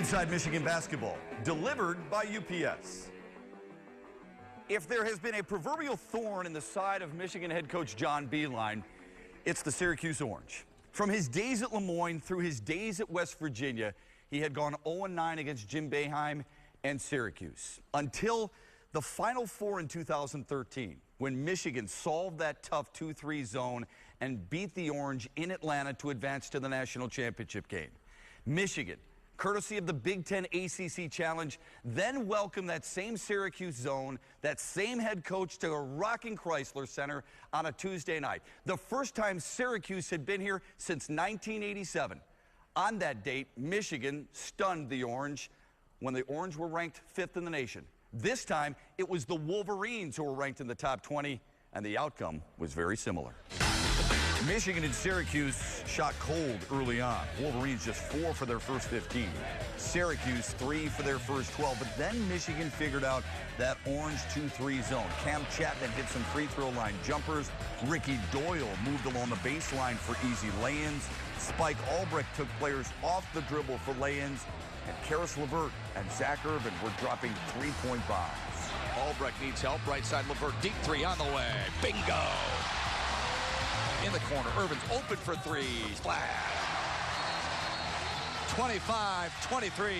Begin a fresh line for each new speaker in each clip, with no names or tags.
Inside Michigan Basketball, delivered by UPS. If there has been a proverbial thorn in the side of Michigan head coach John Beilein, it's the Syracuse Orange. From his days at Lemoyne through his days at West Virginia, he had gone 0-9 against Jim Boeheim and Syracuse until the Final Four in 2013, when Michigan solved that tough 2-3 zone and beat the Orange in Atlanta to advance to the national championship game. Michigan, courtesy of the Big Ten ACC Challenge, then welcomed that same Syracuse zone, that same head coach to a rocking Chrysler Center on a Tuesday night. The first time Syracuse had been here since 1987. On that date, Michigan stunned the Orange when the Orange were ranked 5th in the nation. This time, it was the Wolverines who were ranked in the top 20, and the outcome was very similar. Michigan and Syracuse shot cold early on. Wolverines just 4 for their first 15. Syracuse 3 for their first 12. But then Michigan figured out that Orange 2-3 zone. Cam Chapman hit some free throw line jumpers. Ricky Doyle moved along the baseline for easy lay-ins. Spike Albrecht took players off the dribble for lay-ins. And Karis LeVert and Zach Irvin were dropping three-point bombs.
Albrecht needs help. Right side, LeVert, deep three on the way. Bingo! In the corner, Irvin's open for three. Splash! 25-23.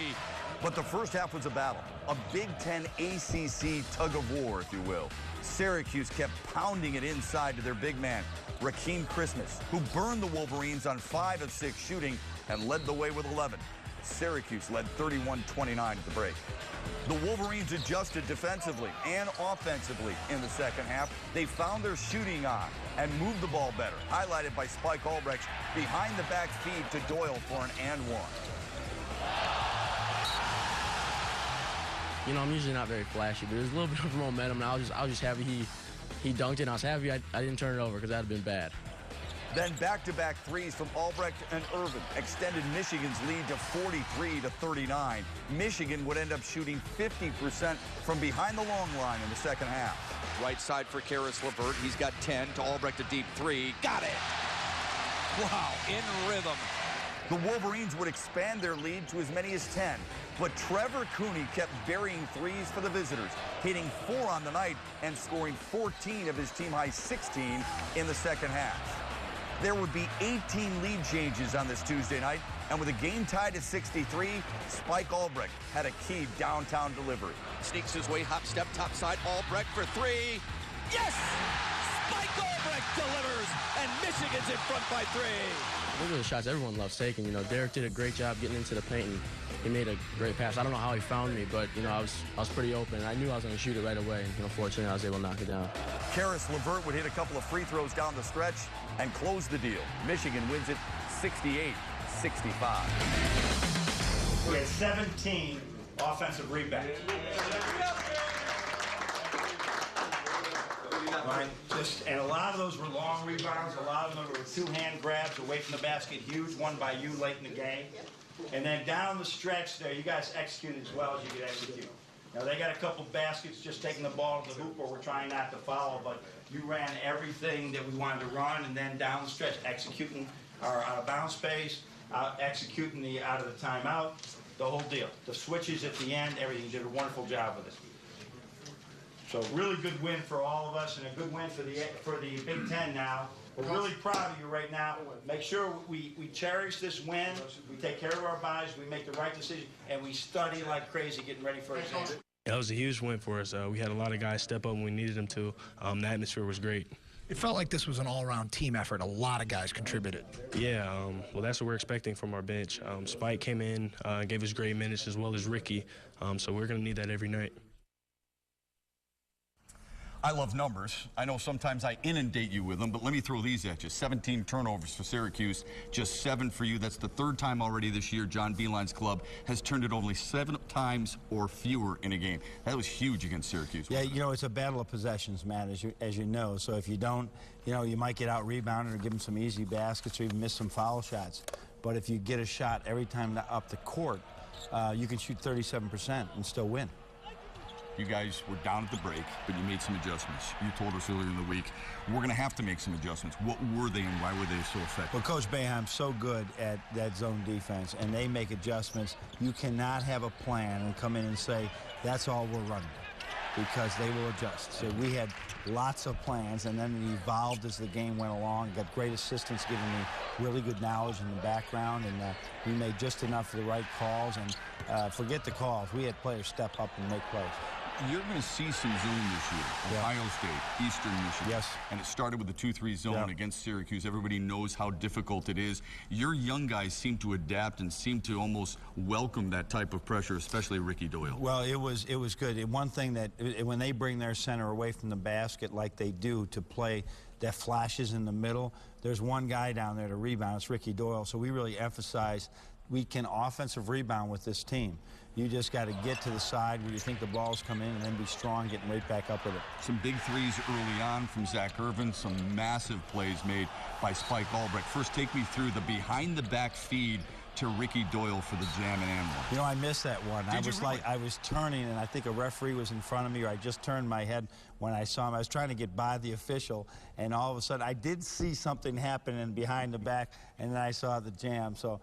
But the first half was a battle. A Big Ten ACC tug of war, if you will. Syracuse kept pounding it inside to their big man, Rakeem Christmas, who burned the Wolverines on 5 of 6 shooting and led the way with 11. Syracuse led 31-29 at the break. The Wolverines adjusted defensively and offensively in the second half. They found their shooting on and moved the ball better, highlighted by Spike Albrecht's behind-the-back feed to Doyle for an and one.
You know, I'm usually not very flashy, but there's a little bit of momentum, and I was just happy he dunked it, and I was happy I didn't turn it over because that would have been bad.
Then back-to-back threes from Albrecht and Irvin extended Michigan's lead to 43-39. Michigan would end up shooting 50% from behind the long line in the second half.
Right side for Karis LeVert. He's got 10 to Albrecht, a deep three. Got it! Wow, in rhythm.
The Wolverines would expand their lead to as many as 10, but Trevor Cooney kept burying threes for the visitors, hitting 4 on the night and scoring 14 of his team-high 16 in the second half. There would be 18 lead changes on this Tuesday night, and with a game tied at 63, Spike Albrecht had a key downtown delivery.
Sneaks his way, hop step, top side, Albrecht for 3. Yes! Spike Albrecht delivers, and Michigan's in front by 3.
Those are the shots everyone loves taking. You know, Derek did a great job getting into the paint, and he made a great pass. I don't know how he found me, but, you know, I was pretty open. I knew I was going to shoot it right away, and, you know, fortunately, I was able to knock it down.
Karis LeVert would hit a couple of free throws down the stretch and close the deal. Michigan wins it 68-65.
We had 17 offensive rebounds. Right. And a lot of those were long rebounds. A lot of them were two-hand grabs away from the basket. Huge one by you late in the game. And then down the stretch there, you guys executed as well as you could execute. Now, they got a couple baskets just taking the ball to the hoop where we're trying not to foul, but you ran everything that we wanted to run, and then down the stretch, executing our out-of-bounds space, executing the out of the timeout, the whole deal. The switches at the end, everything. You did a wonderful job with it. So really good win for all of us, and a good win for the Big Ten now. We're really proud of you right now. Make sure we cherish this win, we take care of our bodies, we make the right decision, and we study like crazy getting ready for exams.
Yeah, it was a huge win for us. We had a lot of guys step up when we needed them to. The atmosphere was great.
It felt like this was an all-around team effort. A lot of guys contributed.
Yeah, well, that's what we're expecting from our bench. Spike came in, gave us great minutes, as well as Ricky. So we're going to need that every night.
I love numbers. I know sometimes I inundate you with them, but let me throw these at you. 17 turnovers for Syracuse, just 7 for you. That's the 3rd time already this year John Beilein's club has turned it only 7 times or fewer in a game. That was huge against Syracuse.
Yeah, you know, it's a battle of possessions, Matt, as you know. So if you don't, you know, you might get out-rebounded or give them some easy baskets or even miss some foul shots. But if you get a shot every time up the court, you can shoot 37% and still win.
You guys were down at the break, but you made some adjustments. You told us earlier in the week, we're going to have to make some adjustments. What were they and why were they so effective?
Well, Coach Boeheim's so good at that zone defense, and they make adjustments. You cannot have a plan and come in and say, that's all we're running, because they will adjust. So we had lots of plans, and then it evolved as the game went along. Got great assistants giving me really good knowledge in the background, and we made just enough of the right calls. And forget the calls. We had players step up and make plays.
You're going to see some zone this year.
Yeah.
Ohio State, Eastern Michigan.
Yes.
And it started with the 2-3 zone against Syracuse. Everybody knows how difficult it is. Your young guys seem to adapt and seem to almost welcome that type of pressure, especially Ricky Doyle.
Well, it was good. And one thing that when they bring their center away from the basket like they do to play that flashes in the middle, there's one guy down there to rebound. It's Ricky Doyle. So we really emphasize we can offensive rebound with this team. You just got to get to the side where you think the ball's come in and then be strong, getting right back up with it.
Some big threes early on from Zach Irvin, some massive plays made by Spike Albrecht. First, take me through the behind-the-back feed to Ricky Doyle for the jam and and one.
You know, I missed that one.
Really?
I was turning, and I think a referee was in front of me, or I just turned my head when I saw him. I was trying to get by the official, and all of a sudden, I did see something happening behind the back, and then I saw the jam. So,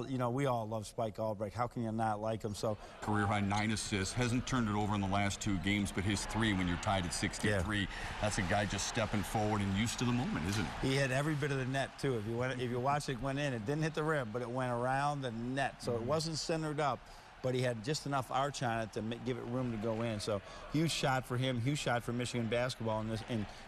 you know, we all love Spike Albrecht. How can you not like him? So,
career-high 9 assists. Hasn't turned it over in the last 2 games, but his 3 when you're tied at 63, that's a guy just stepping forward and used to the moment, isn't he?
He hit every bit of the net, too. If you watch it went in, it didn't hit the rim, but it went around the net. So it wasn't centered up, but he had just enough arch on it to give it room to go in. So huge shot for him, huge shot for Michigan basketball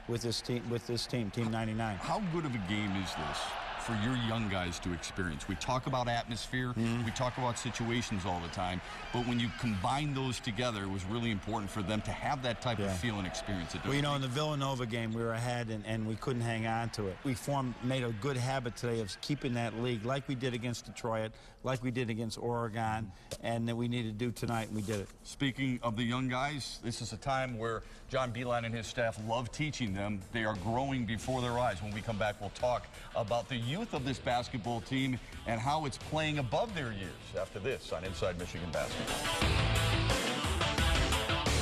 with this team, Team 99.
How good of a game is this for your young guys to experience? We talk about atmosphere, we talk about situations all the time, but when you combine those together, it was really important for them to have that type of feel and experience.
Well, you know, in the Villanova game, we were ahead and we couldn't hang on to it. We made a good habit today of keeping that lead like we did against Detroit, like we did against Oregon, and that we needed to do tonight, and we did it.
Speaking of the young guys, this is a time where John Beilein and his staff love teaching them. They are growing before their eyes. When we come back, we'll talk about the youth of this basketball team and how it's playing above their years after this on Inside Michigan Basketball.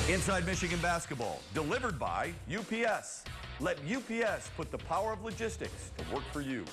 Inside Michigan Basketball, delivered by UPS. Let UPS put the power of logistics to work for you.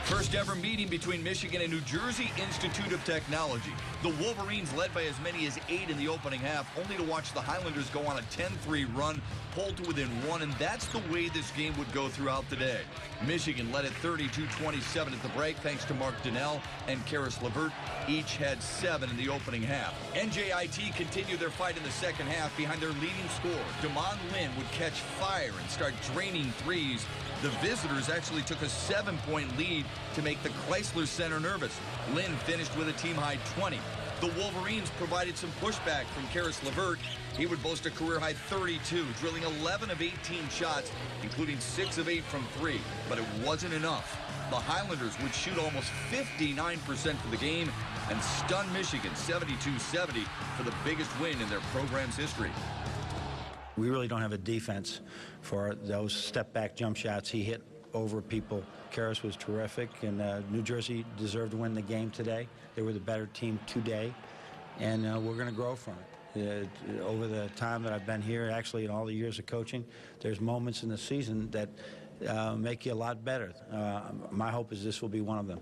First ever meeting between Michigan and New Jersey Institute of Technology. The Wolverines led by as many as 8 in the opening half, only to watch the Highlanders go on a 10-3 run, pulled to within 1, and that's the way this game would go throughout the day. Michigan led at 32-27 at the break, thanks to Mark Donnell and Karis LeVert. Each had 7 in the opening half. NJIT continued their fight in the second half behind their leading scorer. Damon Lynn would catch fire and start draining threes. The visitors actually took a 7-point lead to make the Chrysler Center nervous. Lynn finished with a team-high 20. The Wolverines provided some pushback from Karis LeVert. He would boast a career-high 32, drilling 11 of 18 shots, including 6 of 8 from 3. But it wasn't enough. The Highlanders would shoot almost 59% for the game and stun Michigan 72-70 for the biggest win in their program's history.
We really don't have a defense for those step-back jump shots he hit over people. Karis was terrific, and New Jersey deserved to win the game today. They were the better team today, and we're going to grow from it. Over the time that I've been here, actually in all the years of coaching, there's moments in the season that make you a lot better. My hope is this will be one of them.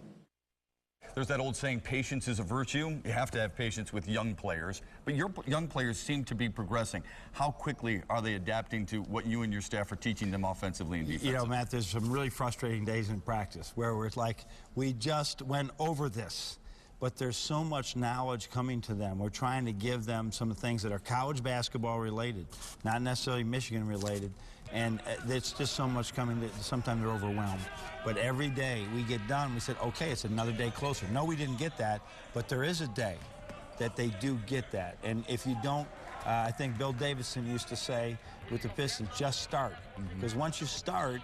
There's that old saying, patience is a virtue. You have to have patience with young players. But your young players seem to be progressing. How quickly are they adapting to what you and your staff are teaching them offensively and defensively?
You know, Matt, there's some really frustrating days in practice where it's like, we just went over this. But there's so much knowledge coming to them. We're trying to give them some things that are college basketball related, not necessarily Michigan related. And it's just so much coming that sometimes they're overwhelmed. But every day we get done, we said, okay, it's another day closer. No, we didn't get that, but there is a day that they do get that. And if you don't, I think Bill Davidson used to say with the Pistons, just start. Because once you start,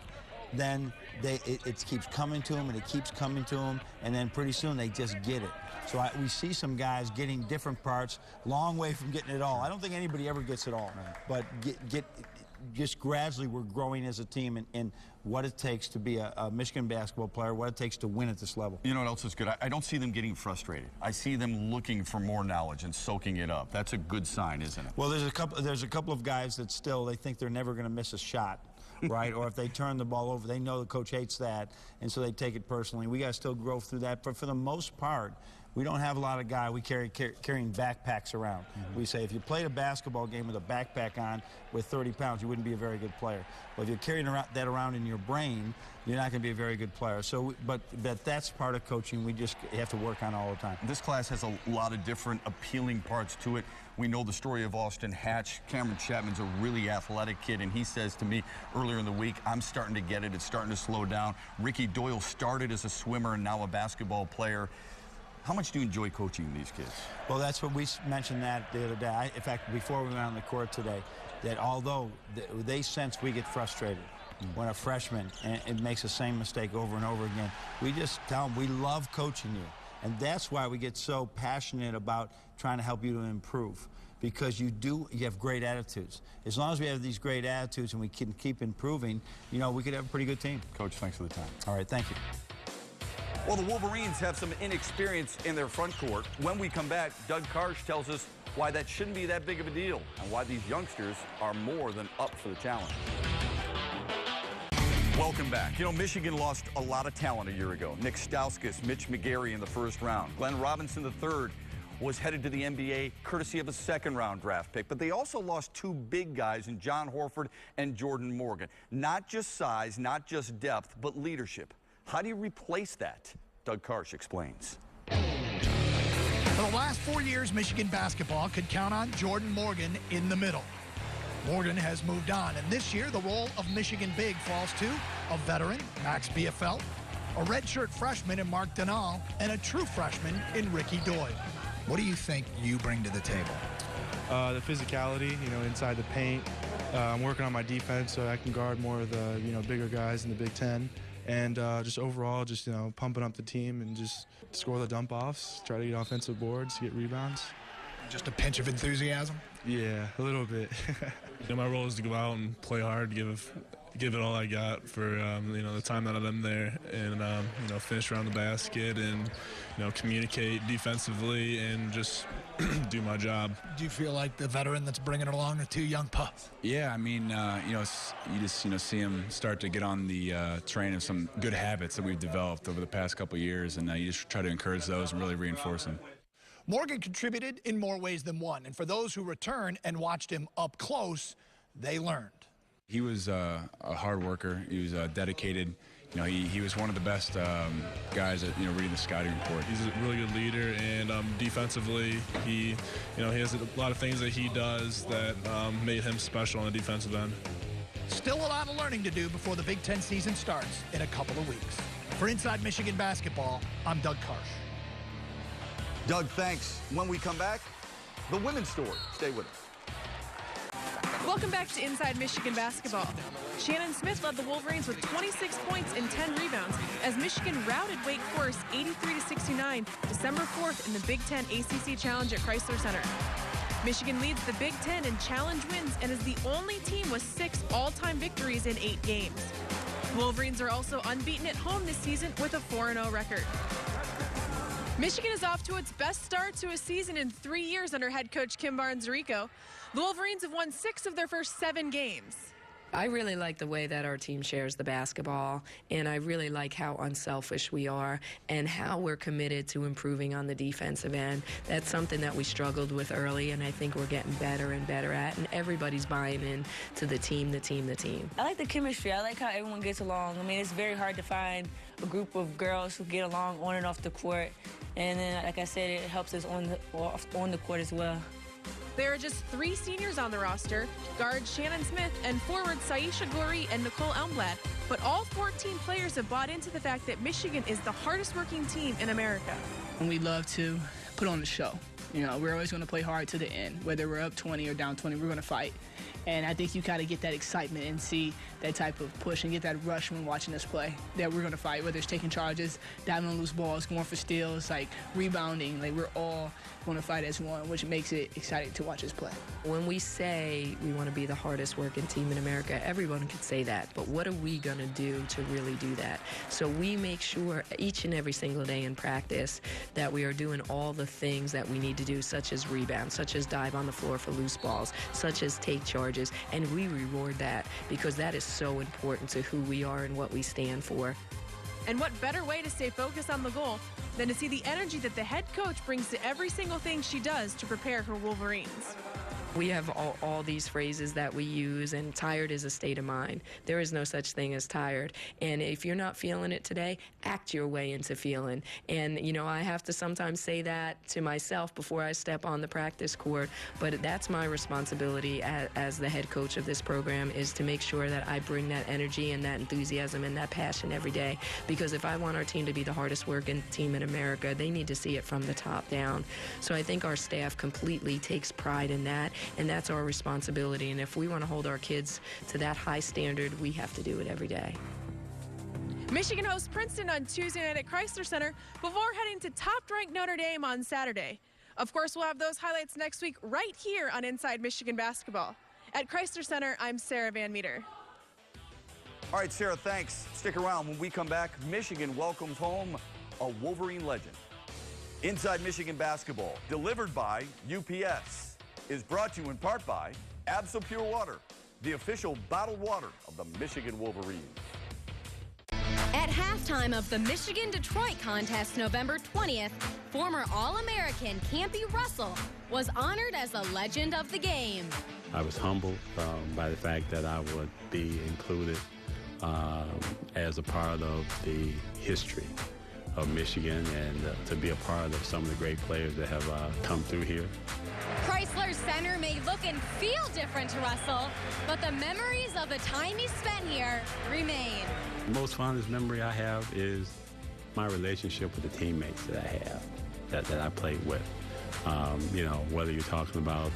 then it keeps coming to them, and it keeps coming to them, and then pretty soon they just get it. So we see some guys getting different parts, long way from getting it all. I don't think anybody ever gets it all, but just gradually we're growing as a team in what it takes to be a Michigan basketball player, what it takes to win at this level.
You know what else is good? I don't see them getting frustrated. I see them looking for more knowledge and soaking it up. That's a good sign, isn't it?
Well, there's a couple of guys that still, they think they're never going to miss a shot. Right, or if they turn the ball over, they know the coach hates that, and so they take it personally. We got to still grow through that, but for the most part, we don't have a lot of guys carrying backpacks around. Mm-hmm. We say if you played a basketball game with a backpack on with 30 pounds, you wouldn't be a very good player. But if you're carrying that around in your brain, you're not going to be a very good player. So, but that's part of coaching we just have to work on all the time.
This class has a lot of different appealing parts to it. We know the story of Austin Hatch. Cameron Chapman's a really athletic kid, and he says to me earlier in the week, I'm starting to get it. It's starting to slow down. Ricky Doyle started as a swimmer and now a basketball player. How much do you enjoy coaching these kids?
Well, that's what we mentioned that the other day. In fact, before we went on the court today, that although they sense we get frustrated when a freshman and makes the same mistake over and over again, we just tell them we love coaching you. And that's why we get so passionate about trying to help you to improve, because you have great attitudes. As long as we have these great attitudes and we can keep improving, you know, we could have a pretty good team.
Coach, thanks for the time.
All right, thank you.
Well, the Wolverines have some inexperience in their front court. When we come back, Doug Karsch tells us why that shouldn't be that big of a deal and why these youngsters are more than up for the challenge. Welcome back. You know, Michigan lost a lot of talent a year ago. Nick Stauskas, Mitch McGarry in the first round. Glenn Robinson III was headed to the NBA courtesy of a second-round draft pick. But they also lost two big guys in John Horford and Jordan Morgan. Not just size, not just depth, but leadership. How do you replace that? Doug Karsch explains.
For the last 4 years, Michigan basketball could count on Jordan Morgan in the middle. Morgan has moved on, and this year the role of Michigan big falls to a veteran, Max Bielfeldt, a redshirt freshman in Mark Denal, and a true freshman in Ricky Doyle. What do you think you bring to the table?
The physicality, you know, inside the paint. I'm working on my defense so I can guard more of the, you know, bigger guys in the Big Ten. And just overall, just, you know, pumping up the team and just score the dump-offs, try to get offensive boards, get rebounds.
Just a pinch of enthusiasm?
Yeah, a little bit. You know, my role is to go out and play hard, give it all I got for you know, the time that I'm there, and you know, finish around the basket and, you know, communicate defensively and just do my job.
Do you feel like the veteran that's bringing along the two young pups?
Yeah, I mean, you know, you just, you know, see them start to get on the train of some good habits that we've developed over the past couple of years, and you just try to encourage those and really reinforce them.
Morgan contributed in more ways than one, and for those who returned and watched him up close, they learned.
He was a hard worker. He was dedicated. You know, he was one of the best guys at, you know, reading the scouting report.
He's a really good leader, and defensively, he has a lot of things that he does that made him special on the defensive end.
Still a lot of learning to do before the Big Ten season starts in a couple of weeks. For Inside Michigan Basketball, I'm Doug Karsch.
Doug, thanks. When we come back, the women's story. Stay with us.
Welcome back to Inside Michigan Basketball. Shannon Smith led the Wolverines with 26 points and 10 rebounds as Michigan routed Wake Forest 83-69 December 4th in the Big Ten ACC Challenge at Chrysler Center. Michigan leads the Big Ten in challenge wins and is the only team with 6 all-time victories in 8 games. Wolverines are also unbeaten at home this season with a 4-0 record. Michigan is off to its best start to a season in 3 years under head coach Kim Barnes-Rico. The Wolverines have won 6 of their first 7 games.
I really like the way that our team shares the basketball, and I really like how unselfish we are and how we're committed to improving on the defensive end. That's something that we struggled with early, and I think we're getting better and better at, and everybody's buying in to the team.
I like the chemistry. I like how everyone gets along. I mean, it's very hard to find a group of girls who get along on and off the court, and then, like I said, it helps us on the court as well.
There are just 3 seniors on the roster, guards Shannon Smith and forwards Saisha Gori and Nicole Elmblad. But all 14 players have bought into the fact that Michigan is the hardest working team in America.
And we love to put on the show. You know, we're always going to play hard to the end. Whether we're up 20 or down 20, we're going to fight. And I think you kind of get that excitement and see that type of push and get that rush when watching us play, that we're going to fight, whether it's taking charges, diving on loose balls, going for steals, like rebounding. Like, we're all going to fight as one, which makes it exciting to watch us play.
When we say we want to be the hardest working team in America, everyone could say that, but what are we going to do to really do that? So we make sure each and every single day in practice that we are doing all the things that we need to do, such as rebound, such as dive on the floor for loose balls, such as take charges, and we reward that because that is so important to who we are and what we stand for.
And what better way to stay focused on the goal than to see the energy that the head coach brings to every single thing she does to prepare her Wolverines.
We have all these phrases that we use, and tired is a state of mind. There is no such thing as tired. And if you're not feeling it today, act your way into feeling. And, you know, I have to sometimes say that to myself before I step on the practice court, but that's my responsibility as the head coach of this program, is to make sure that I bring that energy and that enthusiasm and that passion every day. Because if I want our team to be the hardest working team in America, they need to see it from the top down. So I think our staff completely takes pride in that. And that's our responsibility. And if we want to hold our kids to that high standard, we have to do it every day.
Michigan hosts Princeton on Tuesday night at Chrysler Center before heading to top-ranked Notre Dame on Saturday. Of course, we'll have those highlights next week right here on Inside Michigan Basketball. At Chrysler Center, I'm Sarah Van Meter.
All right, Sarah, thanks. Stick around. When we come back, Michigan welcomes home a Wolverine legend. Inside Michigan Basketball, delivered by UPS, is brought to you in part by Absol Pure Water, the official bottled water of the Michigan Wolverines.
At halftime of the Michigan-Detroit contest November 20th, former All-American Campy Russell was honored as a legend of the game.
I was humbled by the fact that I would be included as a part of the history of Michigan and to be a part of some of the great players that have come through here.
Chrysler Center may look and feel different to Russell, but the memories of the time he spent here remain.
The most fondest memory I have is my relationship with the teammates that I have, that I played with. You know, whether you're talking about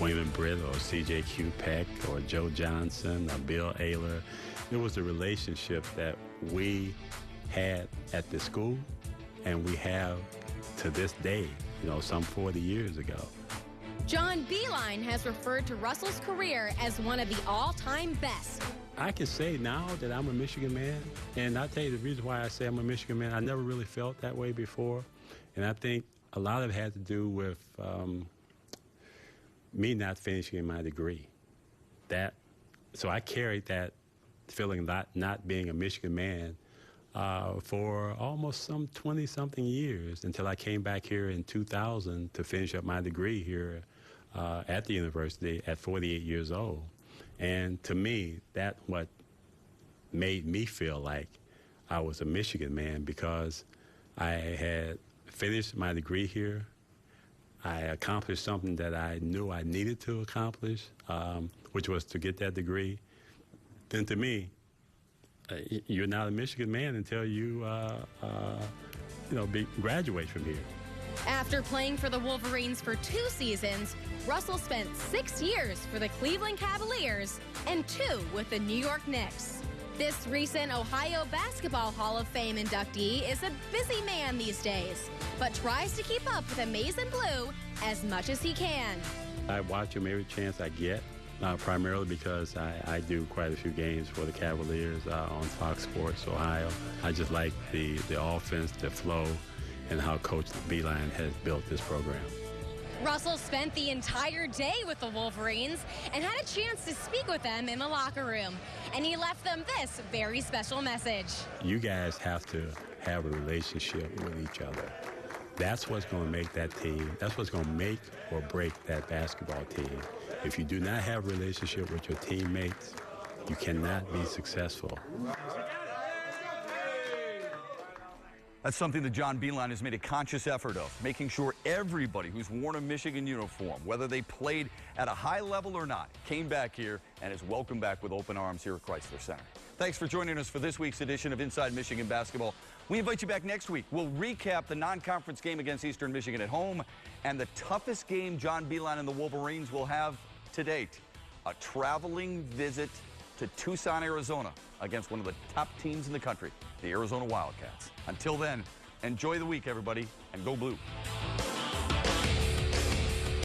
Wayman Britt or C.J. Peck or Joe Johnson or Bill Ayler, it was the relationship that we had at the school and we have to this day, you know, some 40 years ago.
John Beilein has referred to Russell's career as one of the all-time best.
I can say now that I'm a Michigan man, and I'll tell you the reason why I say I'm a Michigan man, I never really felt that way before, and I think a lot of it had to do with me not finishing my degree. So I carried that feeling not being a Michigan man for almost some 20-something years until I came back here in 2000 to finish up my degree here at the university at 48 years old. And to me, that's what made me feel like I was a Michigan man, because I had finished my degree here. I accomplished something that I knew I needed to accomplish, which was to get that degree. Then to me, you're not a Michigan man until you, graduate from here.
After playing for the Wolverines for 2 seasons, Russell spent 6 years for the Cleveland Cavaliers and 2 with the New York Knicks. This recent Ohio Basketball Hall of Fame inductee is a busy man these days, but tries to keep up with the Maize and Blue as much as he can.
I watch him every chance I get. Primarily because I do quite a few games for the Cavaliers on Fox Sports Ohio. I just like the offense, the flow, and how Coach Beilein has built this program.
Russell spent the entire day with the Wolverines and had a chance to speak with them in the locker room. And he left them this very special message.
You guys have to have a relationship with each other. That's what's going to make that team, that's what's going to make or break that basketball team. If you do not have a relationship with your teammates, you cannot be successful.
That's something that John Beilein has made a conscious effort of, making sure everybody who's worn a Michigan uniform, whether they played at a high level or not, came back here and is welcomed back with open arms here at Chrysler Center. Thanks for joining us for this week's edition of Inside Michigan Basketball. We invite you back next week. We'll recap the non-conference game against Eastern Michigan at home and the toughest game John Beilein and the Wolverines will have to date. a traveling visit to Tucson, Arizona, against one of the top teams in the country, the Arizona Wildcats. Until then, enjoy the week, everybody, and go Blue.